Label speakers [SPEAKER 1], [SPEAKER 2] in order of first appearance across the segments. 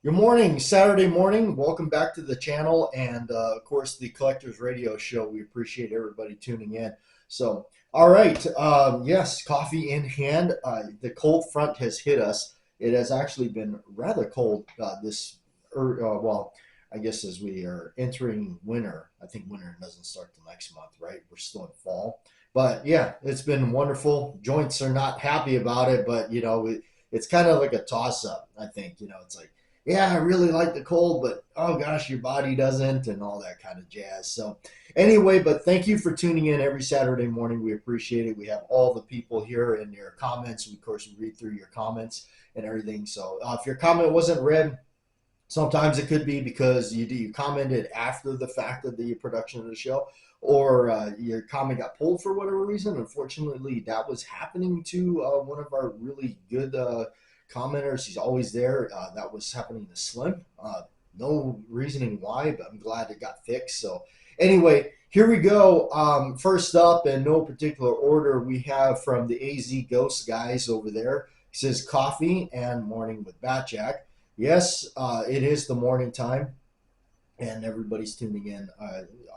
[SPEAKER 1] Good morning, Saturday morning. Welcome back to the channel and, of course, the Collectors Radio Show. We appreciate everybody tuning in. So, all right, yes, coffee in hand. The cold front has hit us. It has actually been rather cold well, I guess as we are entering winter. I think winter doesn't start till next month, right? We're still in fall. But yeah, it's been wonderful. Joints are not happy about it, but it's kind of like a toss up. I think, it's like, yeah, I really like the cold, but oh gosh, your body doesn't, and all that kind of jazz. So, anyway, but thank you for tuning in every Saturday morning. We appreciate it. We have all the people here in your comments. We, of course, we read through your comments and everything. So, if your comment wasn't read, sometimes it could be because you commented after the fact of the production of the show, or your comment got pulled for whatever reason. Unfortunately, that was happening to one of our really good commenters. He's always there. That was happening to Slim. No reasoning why, but I'm glad it got fixed. So anyway, here we go. First up, in no particular order, we have from the AZ Ghost guys over there. He says coffee and morning with Bat Jack. Yes, it is the morning time, and everybody's tuning in.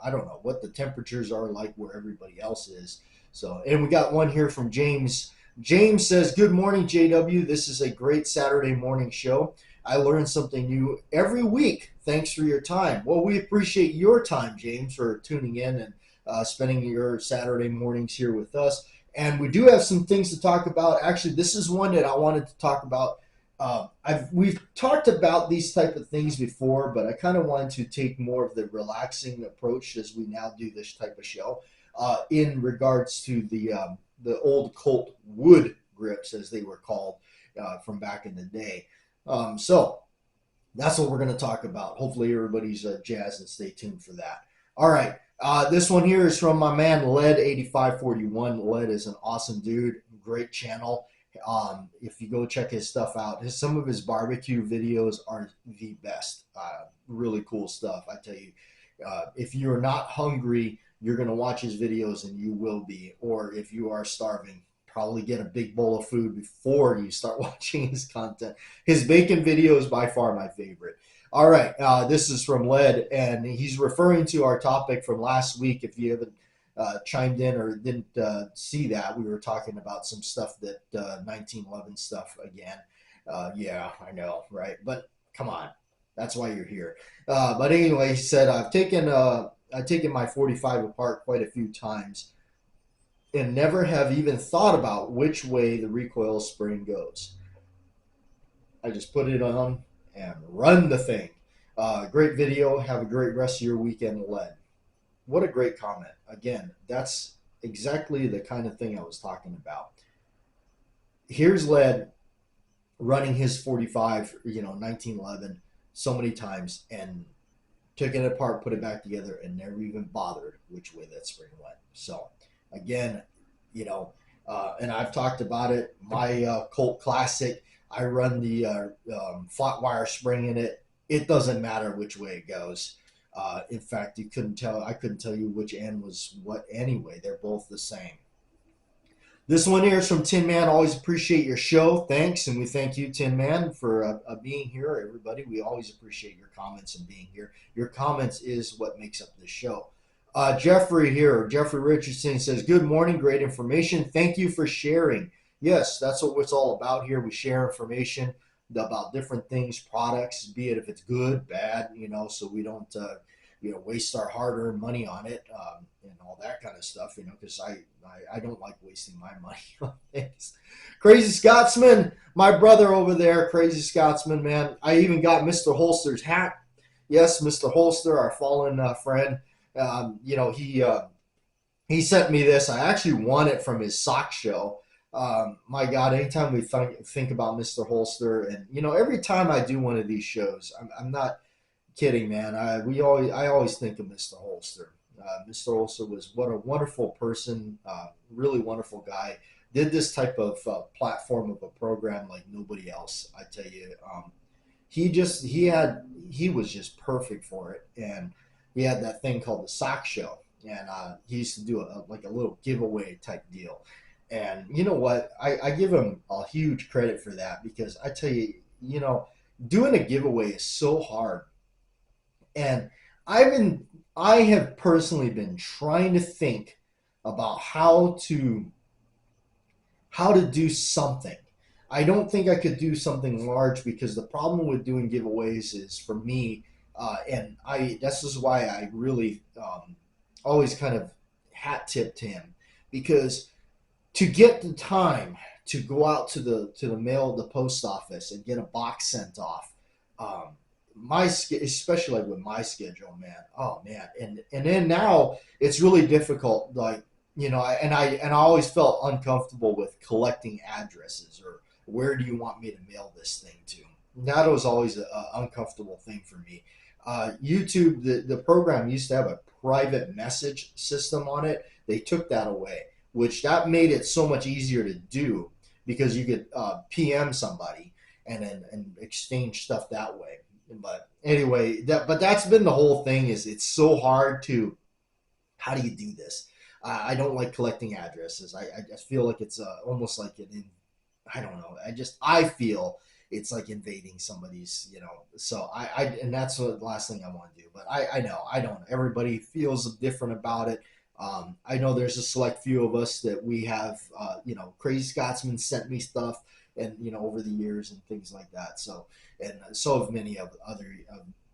[SPEAKER 1] I don't know what the temperatures are like where everybody else is. So, and we got one here from James. James says, "Good morning, JW. This is a great Saturday morning show. I learn something new every week. Thanks for your time." Well, we appreciate your time, James, for tuning in and spending your Saturday mornings here with us. And we do have some things to talk about. Actually, this is one that I wanted to talk about. We've talked about these type of things before, but I kind of wanted to take more of the relaxing approach as we now do this type of show, in regards to the old Colt wood grips, as they were called, from back in the day. So that's what we're going to talk about. Hopefully everybody's jazzed and stay tuned for that. All right. This one here is from my man Led8541. Led is an awesome dude. Great channel. If you go check his stuff out, some of his barbecue videos are the best. Really cool stuff. I tell you, if you're not hungry, you're going to watch his videos and you will be. Or if you are starving, probably get a big bowl of food before you start watching his content. His bacon video is by far my favorite. All right, this is from Led, and he's referring to our topic from last week. If you haven't chimed in or didn't see that, we were talking about some stuff that 1911 stuff again. Yeah, I know, right? But come on, that's why you're here. But anyway, he said, I've taken my 45 apart quite a few times and never have even thought about which way the recoil spring goes. I just put it on and run the thing. Great video. Have a great rest of your weekend, Led. What a great comment. Again, that's exactly the kind of thing I was talking about. Here's Led running his 45, 1911 so many times and took it apart, put it back together, and never even bothered which way that spring went. So, again, and I've talked about it. My Colt Classic, I run the flat wire spring in it. It doesn't matter which way it goes. In fact, I couldn't tell you which end was what anyway. They're both the same. This one here is from Tin Man. Always appreciate your show. Thanks. And we thank you, Tin Man, for being here, everybody. We always appreciate your comments and being here. Your comments is what makes up this show. Jeffrey Richardson says, "Good morning. Great information. Thank you for sharing." Yes, that's what it's all about here. We share information about different things, products, be it if it's good, bad, so we don't, waste our hard-earned money on it, and all that kind of stuff, because I don't like wasting my money on things. Crazy Scotsman, my brother over there, Crazy Scotsman, man. I even got Mr. Holster's hat. Yes, Mr. Holster, our fallen friend. He sent me this. I actually won it from his sock show. My God, anytime we think about Mr. Holster, and every time I do one of these shows, I'm not kidding, man. I always think of Mr. Holster. Mr. Holster was what a wonderful person, really wonderful guy. Did this type of platform of a program like nobody else. I tell you, he was just perfect for it, and he had that thing called the sock show, and he used to do a little giveaway type deal. And you know what? I give him a huge credit for that, because I tell you, doing a giveaway is so hard. And I've been, I have personally been trying to think about how to do something. I don't think I could do something large because the problem with doing giveaways is for me, and I this is why I really always kind of hat tip to him, because to get the time to go out to the mail, the post office, and get a box sent off. Um, especially like with my schedule, man. Oh man, and then now it's really difficult. Like and I always felt uncomfortable with collecting addresses or where do you want me to mail this thing to. That was always a uncomfortable thing for me. YouTube, the program used to have a private message system on it. They took that away, which that made it so much easier to do because you could PM somebody and exchange stuff that way. But anyway, that's been the whole thing. Is it's so hard to how do you do this? I don't like collecting addresses. I just feel like it's almost like I don't know. I feel it's like invading somebody's, So and that's the last thing I want to do. But I know I don't. Everybody feels different about it. I know there's a select few of us that we have, Crazy Scotsman sent me stuff, and over the years and things like that. So and so have many of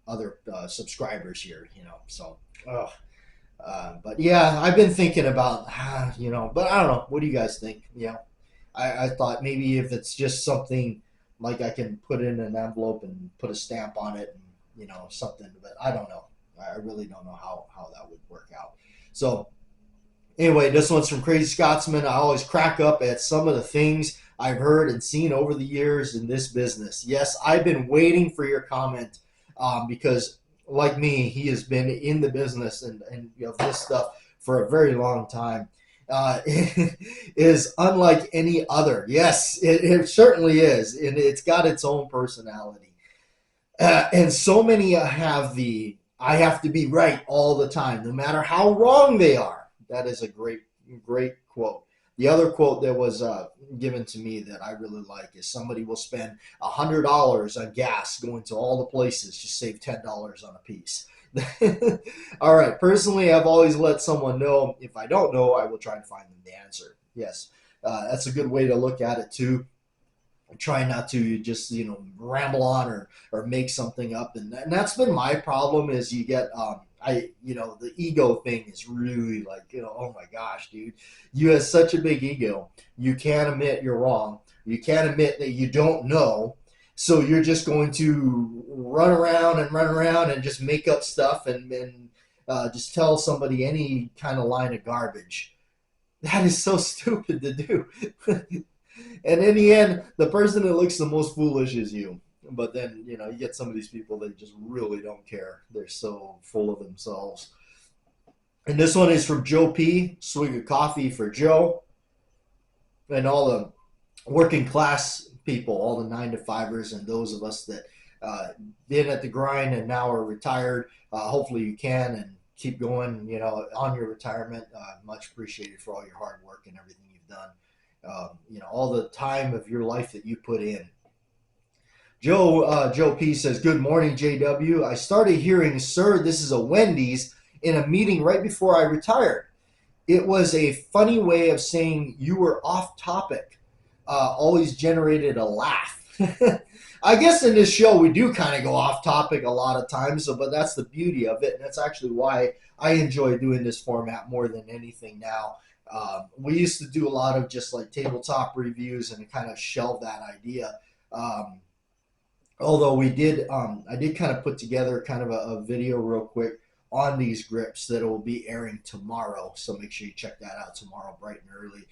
[SPEAKER 1] other subscribers here, So, but yeah, I've been thinking about, but I don't know. What do you guys think? I thought maybe if it's just something like I can put in an envelope and put a stamp on it and, something, but I don't know. I really don't know how that would work out. So anyway, this one's from Crazy Scotsman. I always crack up at some of the things I've heard and seen over the years in this business. Yes, I've been waiting for your comment because, like me, he has been in the business and this stuff for a very long time. Is unlike any other. Yes, it certainly is, and it's got its own personality. And so many have the I have to be right all the time, no matter how wrong they are. That is a great quote. The other quote that was given to me that I really like is somebody will spend $100 on gas going to all the places to save $10 on a piece. All right. Personally, I've always let someone know. If I don't know, I will try to find them the answer. Yes, that's a good way to look at it too. Try not to just ramble on or make something up, and that's been my problem. Is you get the ego thing is really like oh my gosh, dude, you have such a big ego. You can't admit you're wrong. You can't admit that you don't know. So you're just going to run around and just make up stuff and just tell somebody any kind of line of garbage. That is so stupid to do. And in the end, the person that looks the most foolish is you. But then, you get some of these people that just really don't care. They're so full of themselves. And this one is from Joe P. Swig of coffee for Joe. And all the working class people, all the 9-to-5ers, and those of us that been at the grind and now are retired. Hopefully you can and keep going, on your retirement. Much appreciated for all your hard work and everything you've done. All the time of your life that you put in. Joe P says, "Good morning, JW. I started hearing, sir, this is a Wendy's in a meeting right before I retired. It was a funny way of saying you were off topic. Always generated a laugh." I guess in this show we do kind of go off topic a lot of times, but that's the beauty of it, and that's actually why I enjoy doing this format more than anything now. We used to do a lot of just like tabletop reviews and kind of shelve that idea. Although I did kind of put together kind of a video real quick on these grips that will be airing tomorrow. So make sure you check that out tomorrow, bright and early.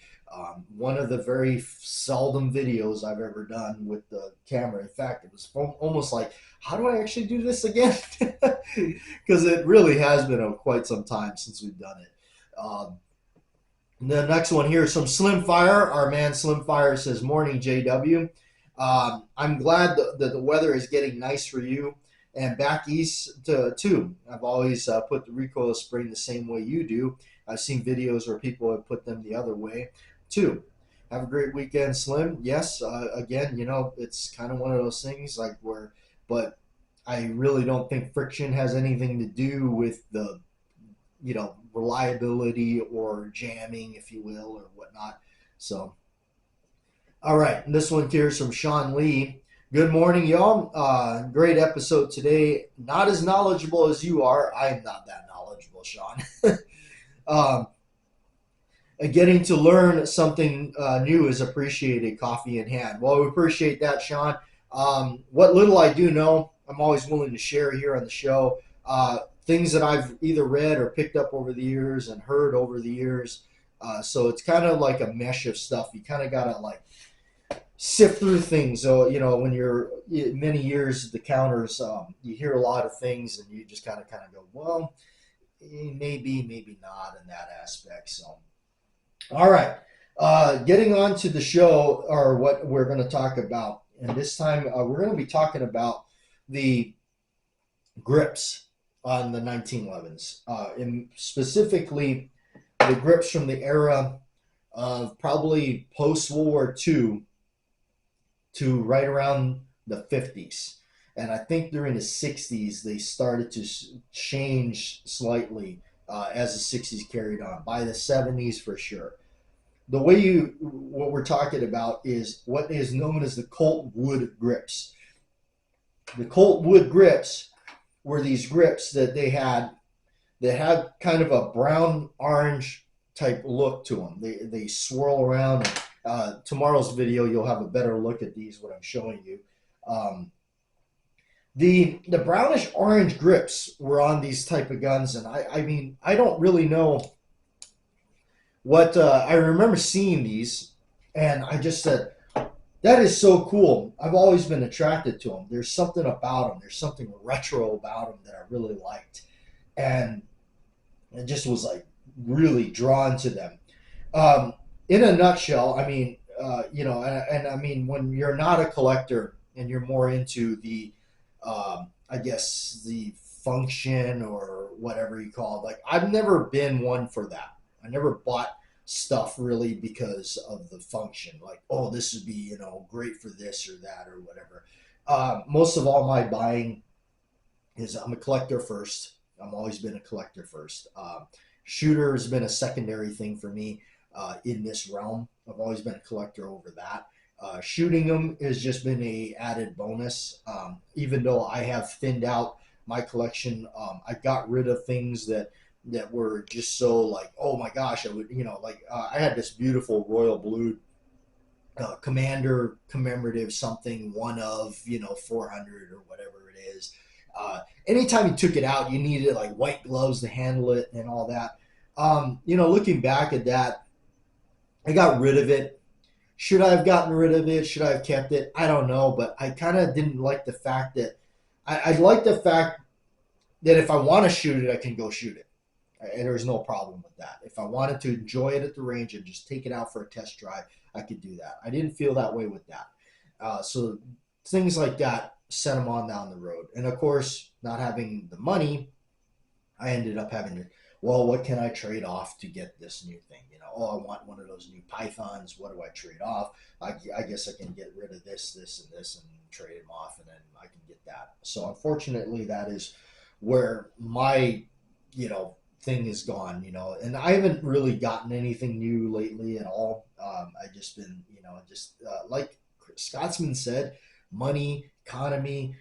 [SPEAKER 1] One of the very seldom videos I've ever done with the camera. In fact, it was almost like, how do I actually do this again? Because it really has been quite some time since we've done it. The next one here is from Slim Fire. Our man Slim Fire says, "Morning, JW. I'm glad that the weather is getting nice for you and back east too. I've always put the recoil spring the same way you do. I've seen videos where people have put them the other way too. Have a great weekend, Slim. Yes, again, it's kind of one of those things like but I really don't think friction has anything to do with the, reliability or jamming, if you will, or whatnot. So, all right, this one here is from Sean Lee. Good morning, y'all. Great episode today. Not as knowledgeable as you are. I'm not that knowledgeable, Sean. um, Getting to learn something new is appreciated. Coffee in hand. Well, we appreciate that, Sean. What little I do know, I'm always willing to share here on the show. Things that I've either read or picked up over the years and heard over the years. So it's kind of like a mesh of stuff. You kind of gotta like sift through things. So when you're many years at the counters, you hear a lot of things, and you just kind of go, well, maybe not in that aspect. So. All right. Getting on to the show, or what we're going to talk about. And this time we're going to be talking about the grips on the 1911s, and specifically the grips from the era of probably post-World War II to right around the 50s. And I think during the 60s, they started to change slightly as the 60s carried on. By the 70s, for sure. What we're talking about is what is known as the Colt wood grips. The Colt wood grips were these grips that they had that had kind of a brown orange type look to them. They swirl around. Tomorrow's video, you'll have a better look at these, what I'm showing you. The brownish orange grips were on these type of guns, and I mean, I don't really know what I remember seeing these, and I just said, that is so cool. I've always been attracted to them. There's something about them. There's something retro about them that I really liked, and it just was like really drawn to them. In a nutshell, I mean, and I mean, when you're not a collector and you're more into the, I guess, the function or whatever you call it, like I've never been one for that. I never bought stuff really because of the function. Like, oh, this would be, great for this or that or whatever. Most of all my buying is I'm a collector first. I've always been a collector first. Shooter has been a secondary thing for me in this realm. I've always been a collector over that. Shooting them has just been a added bonus. Even though I have thinned out my collection, I got rid of things that were just so like, oh my gosh, I would, I had this beautiful royal blue commander commemorative something, one of 400 or whatever it is. Anytime you took it out, you needed like white gloves to handle it and all that. Looking back at that, I got rid of it. Should I have gotten rid of it? Should I have kept it? I don't know, but I kind of didn't like the fact that I like the fact that if I want to shoot it, I can go shoot it. And there's no problem with that. If I wanted to enjoy it at the range and just take it out for a test drive, I could do that. I didn't feel that way with that. So things like that sent them on down the road. And of course, not having the money, I ended up having to, well, what can I trade off to get this new thing? I want one of those new Pythons. What do I trade off? I guess I can get rid of this, and this, and trade them off, and then I can get that. So unfortunately, that is where my, thing is gone, and I haven't really gotten anything new lately at all. I just been, like Scotsman said, money, economy,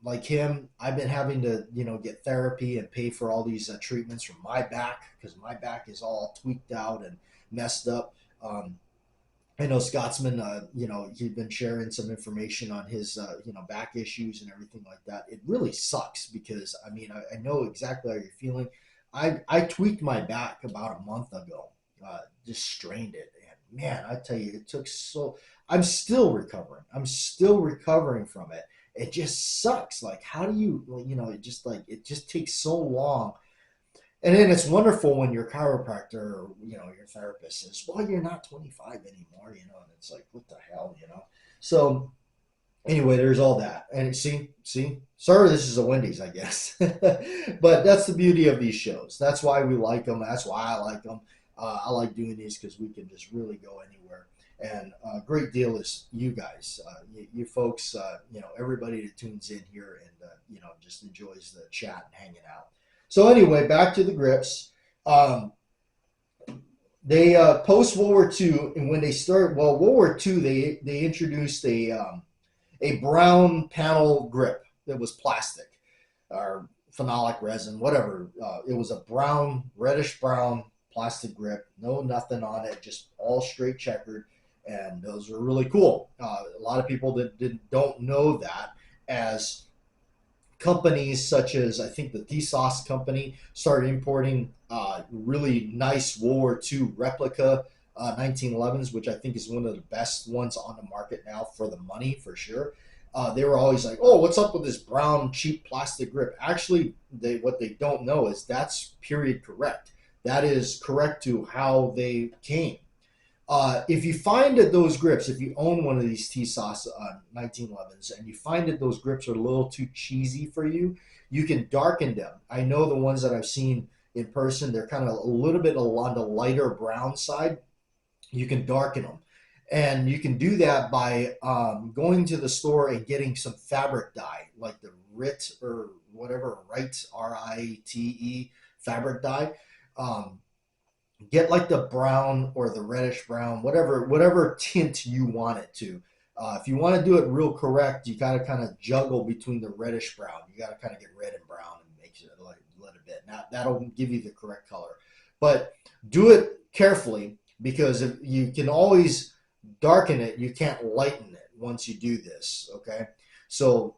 [SPEAKER 1] like him, I've been having to, get therapy and pay for all these treatments from my back because my back is all tweaked out and messed up. I know Scotsman, he'd been sharing some information on his, back issues and everything like that. It really sucks because, I know exactly how you're feeling. I tweaked my back about a month ago, just strained it. And man, I tell you, I'm still recovering. I'm still recovering from it. It just sucks. Like, how do you, it just takes so long. And then it's wonderful when your chiropractor or, your therapist says, well, you're not 25 anymore, and it's like, what the hell, So anyway, there's all that. And see, sorry, this is a Wendy's, I guess. But that's the beauty of these shows. That's why we like them. That's why I like them. I like doing these because we can just really go anywhere. And a great deal is you guys, you folks, everybody that tunes in here and, just enjoys the chat and hanging out. So anyway, back to the grips. Um, they post World War II, and when they started, well, World War II, they introduced a brown panel grip that was plastic or phenolic resin, whatever. It was a brown, reddish brown plastic grip, no nothing on it, just all straight checkered, and those were really cool. A lot of people that don't know that, as companies such as I think the Thesauce company started importing really nice World War II replica 1911s, which I think is one of the best ones on the market now for the money for sure. They were always like, "Oh, what's up with this brown cheap plastic grip?" Actually, what they don't know is that's period correct. That is correct to how they came. If you find that those grips, if you own one of these T-Sauce 1911s and you find that those grips are a little too cheesy for you, you can darken them. I know the ones that I've seen in person, they're kind of a little bit on the lighter brown side. You can darken them. And you can do that by going to the store and getting some fabric dye, like the RIT or whatever, RITE, RITE fabric dye. Get like the brown or the reddish brown, whatever tint you want it to. If you want to do it real correct, you got to kind of juggle between the reddish brown. You got to kind of get red and brown and make it like a little bit. Now that'll give you the correct color, but do it carefully because if you can always darken it, you can't lighten it once you do this. Okay, so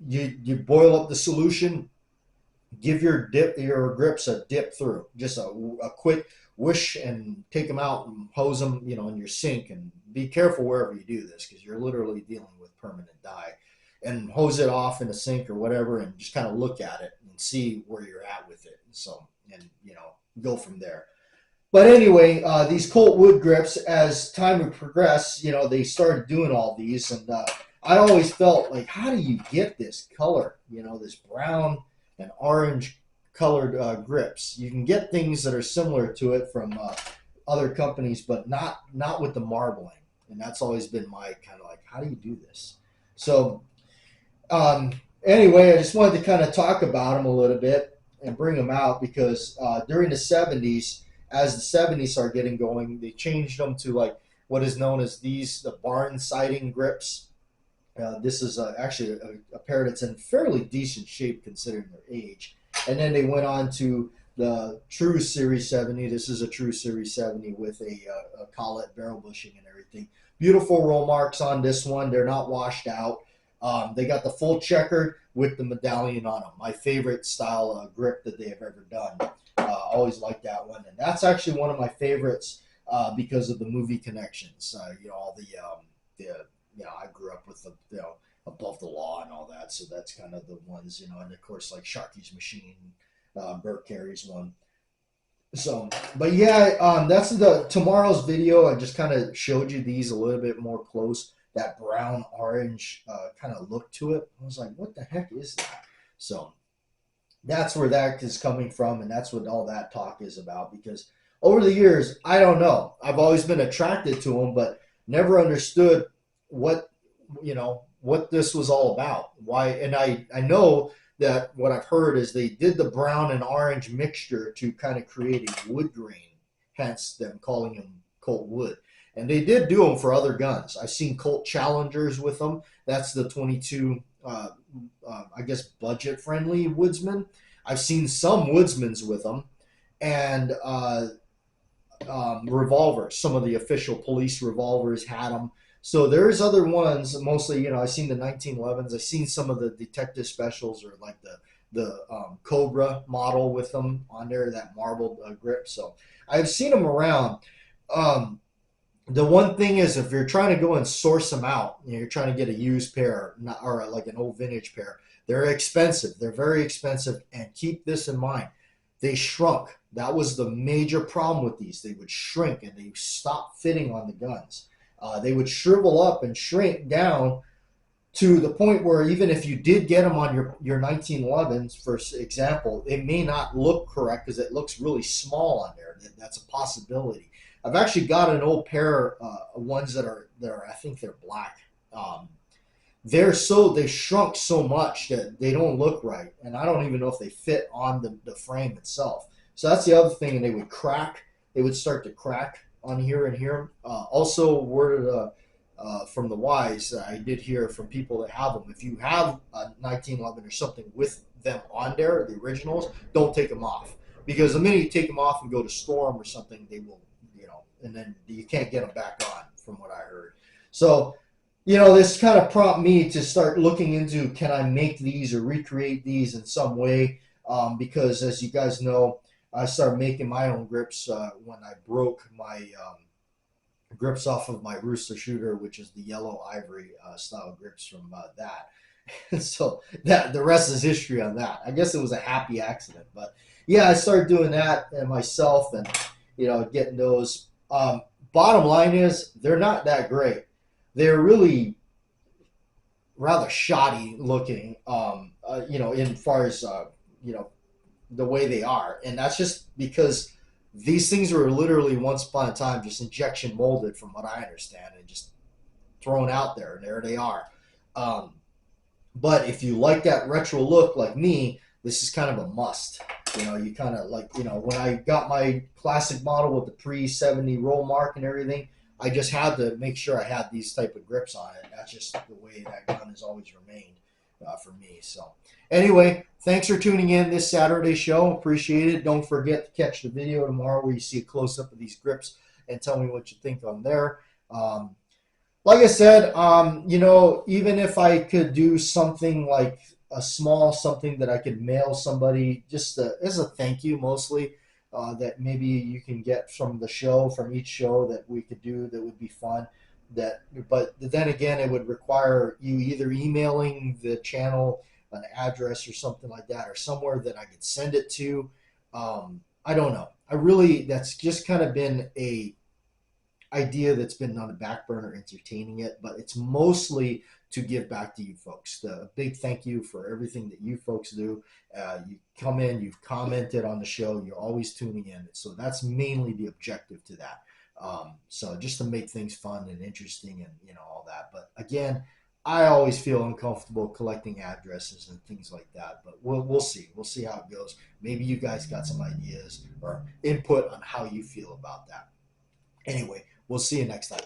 [SPEAKER 1] you boil up the solution. Give your grips a dip through, just a quick whoosh, and take them out and hose them, in your sink. And be careful wherever you do this because you're literally dealing with permanent dye. And hose it off in the sink or whatever, and just kind of look at it and see where you're at with it. So, and go from there. But anyway, these Colt wood grips, as time would progress, they started doing all these, and I always felt like, how do you get this color? This brown and orange colored grips. You can get things that are similar to it from other companies, but not with the marbling. And that's always been my kind of like, how do you do this? So anyway, I just wanted to kind of talk about them a little bit and bring them out because during the 70s, as the 70s are getting going, they changed them to like what is known as the barn siding grips. This is actually a pair that's in fairly decent shape considering their age. And then they went on to the True Series 70. This is a True Series 70 with a collet barrel bushing and everything. Beautiful roll marks on this one. They're not washed out. They got the full checkered with the medallion on them. My favorite style grip that they have ever done. Always liked that one. And that's actually one of my favorites because of the movie connections. All I grew up with the Above the Law and all that, so that's kind of the ones, and of course like Sharky's Machine, Burt Carey's one. So, but yeah, that's tomorrow's video. I just kind of showed you these a little bit more close. That brown orange kind of look to it. I was like, what the heck is that? So that's where that is coming from, and that's what all that talk is about. Because over the years, I don't know, I've always been attracted to them, but never understood what this was all about. Why? And I know that what I've heard is they did the brown and orange mixture to kind of create a wood grain, hence them calling them Colt wood. And they did do them for other guns. I've seen Colt Challengers with them. That's the 22, I guess, budget-friendly woodsman. I've seen some woodsmans with them. And revolvers. Some of the official police revolvers had them. So there's other ones, mostly, I've seen the 1911s. I've seen some of the detective specials or like the Cobra model with them on there, that marbled grip. So I've seen them around. The one thing is, if you're trying to go and source them out, you're trying to get a used pair or like an old vintage pair, they're expensive. They're very expensive. And keep this in mind. They shrunk. That was the major problem with these. They would shrink and they stopped fitting on the guns. They would shrivel up and shrink down to the point where even if you did get them on your 1911s, for example, it may not look correct because it looks really small on there. That's a possibility. I've actually got an old pair, ones that are I think they're black. Um, they shrunk so much that they don't look right, and I don't even know if they fit on the frame itself. So that's the other thing, and they would crack. They would start to crack on here and here. Also, word from the wise, I did hear from people that have them. If you have a 1911 or something with them on there, the originals, don't take them off, because the minute you take them off and go to store them or something, they will, and then you can't get them back on, from what I heard. So this kind of prompted me to start looking into, can I make these or recreate these in some way? Because as you guys know, I started making my own grips when I broke my grips off of my rooster shooter, which is the yellow ivory style grips from that. So that the rest is history on that. I guess it was a happy accident, but yeah, I started doing that and myself, and getting those. Bottom line is, they're not that great. They're really rather shoddy looking, in far as the way they are, and that's just because these things were literally once upon a time just injection molded, from what I understand, and just thrown out there, and there they are. Um, but if you like that retro look like me, this is kind of a must. You kind of like, when I got my classic model with the pre-70 roll mark and everything, I just had to make sure I had these type of grips on it. That's just the way that gun has always remained for me. So anyway, thanks for tuning in this Saturday show. Appreciate it. Don't forget to catch the video tomorrow where you see a close-up of these grips and tell me what you think on there. Like I said, even if I could do something like a small something that I could mail somebody, just as a thank you, mostly, that maybe you can get from the show, from each show that we could do, that would be fun. But then again, it would require you either emailing the channel an address or something like that, or somewhere that I could send it to. I don't know. That's just kind of been a idea that's been on the back burner, entertaining it, but it's mostly to give back to you folks. The big thank you for everything that you folks do. You come in, you've commented on the show, you're always tuning in. So that's mainly the objective to that. So just to make things fun and interesting, and all that. But again, I always feel uncomfortable collecting addresses and things like that. But we'll see. We'll see how it goes. Maybe you guys got some ideas or input on how you feel about that. Anyway, we'll see you next time.